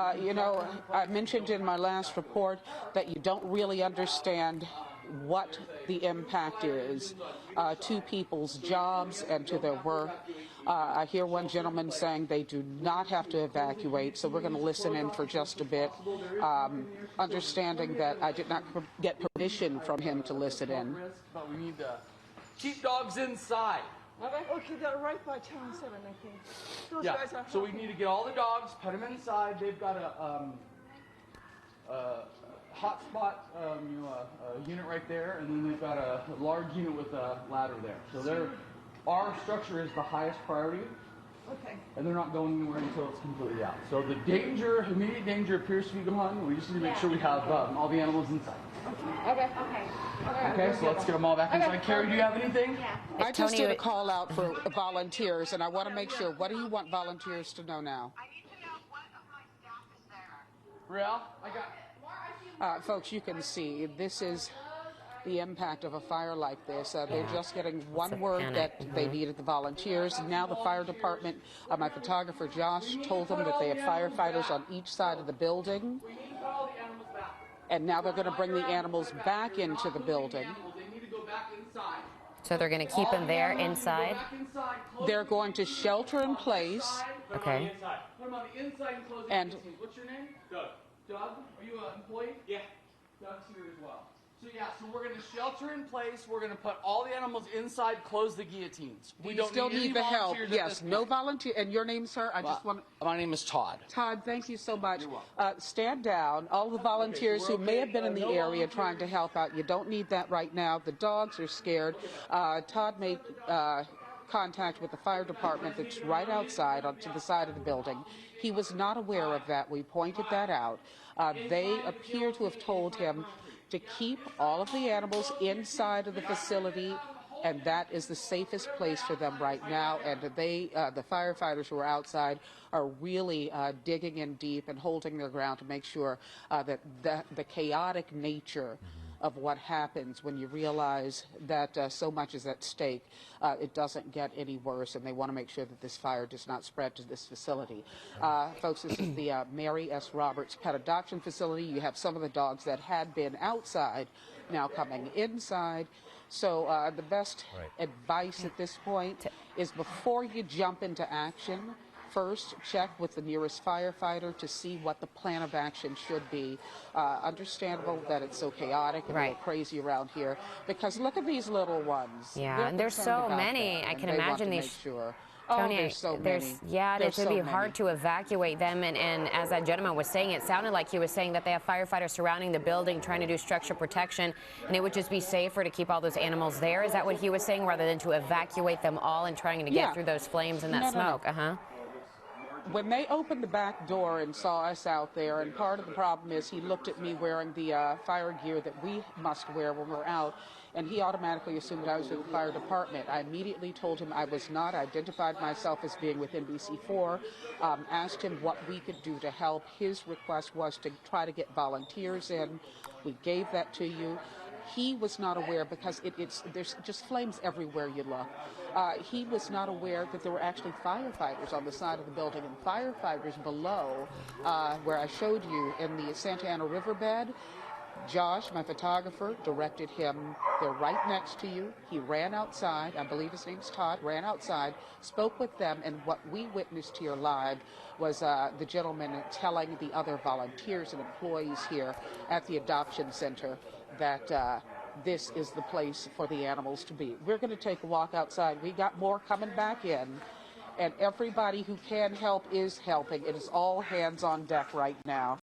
I mentioned in my last report that you don't really understand what the impact is to people's jobs and to their work. I hear one gentleman saying they do not have to evacuate, so we're going to listen in for just a bit, understanding that I did not get permission from him to listen in. But we need to keep dogs inside. Okay, they're right by Town 7, I think. Those guys are so we need to get all the dogs, put them inside. They've got a hotspot, a unit right there, and then they've got a large unit with a ladder there. So our structure is the highest priority. Okay. And they're not going anywhere until it's completely out. So the immediate danger appears to be gone. We just need to make sure we have all the animals inside. Okay, so let's get them all back inside. Carrie, do you have anything? Yeah. I just did a call out for volunteers, and I want to make sure. What do you want volunteers to know now? I need to know what of my staff is there. Real? I got. Folks, you can see this is the impact of a fire like this. They're just getting one word that they needed the volunteers. Now the fire department, my photographer Josh told them that they have firefighters on each side of the building. And now they're going to bring the animals back into the building. So they're going to keep them there inside? They're going to shelter in place. Okay. And what's your name? Doug. Doug? Are you an employee? Yeah. Doug's here as well. So we're going to shelter in place. We're going to put all the animals inside, close the guillotines. We don't still need the help. Yes, no volunteer. And your name, sir? My name is Todd. Todd, thank you so much. Stand down. All the volunteers who may have been in the area trying to help out, you don't need that right now. The dogs are scared. Todd made contact with the fire department that's right outside to the side of the building. He was not aware of that. We pointed that out. They appear to have told him to keep all of the animals inside of the facility, and that is the safest place for them right now. And the firefighters who are outside are really digging in deep and holding their ground to make sure that the chaotic nature of what happens when you realize that so much is at stake, it doesn't get any worse, and they want to make sure that this fire does not spread to this facility. Folks, this is the Mary S. Roberts Pet Adoption Facility. You have some of the dogs that had been outside now coming inside. So the best advice at this point is before you jump into action, first, check with the nearest firefighter to see what the plan of action should be. Understandable that it's so chaotic and a little crazy around here, because look at these little ones. Yeah, and there's so many. I can imagine these. Tony, there's so many. Yeah, it would be hard to evacuate them. And as that gentleman was saying, it sounded like he was saying that they have firefighters surrounding the building trying to do structure protection, and it would just be safer to keep all those animals there. Is that what he was saying, rather than to evacuate them all and trying to get through those flames and that smoke? When they opened the back door and saw us out there, and part of the problem is he looked at me wearing the fire gear that we must wear when we're out, and he automatically assumed I was with the fire department. I immediately told him I was not, identified myself as being with NBC4, asked him what we could do to help. His request was to try to get volunteers in. We gave that to you. He was not aware, because there's just flames everywhere you look. He was not aware that there were actually firefighters on the side of the building, and firefighters below, where I showed you in the Santa Ana riverbed. Josh, my photographer, directed him. They're right next to you. He ran outside. I believe his name's Todd. Ran outside, spoke with them, and what we witnessed here live was the gentleman telling the other volunteers and employees here at the adoption center that this is the place for the animals to be. We're going to take a walk outside. We got more coming back in, and everybody who can help is helping. It is all hands on deck right now.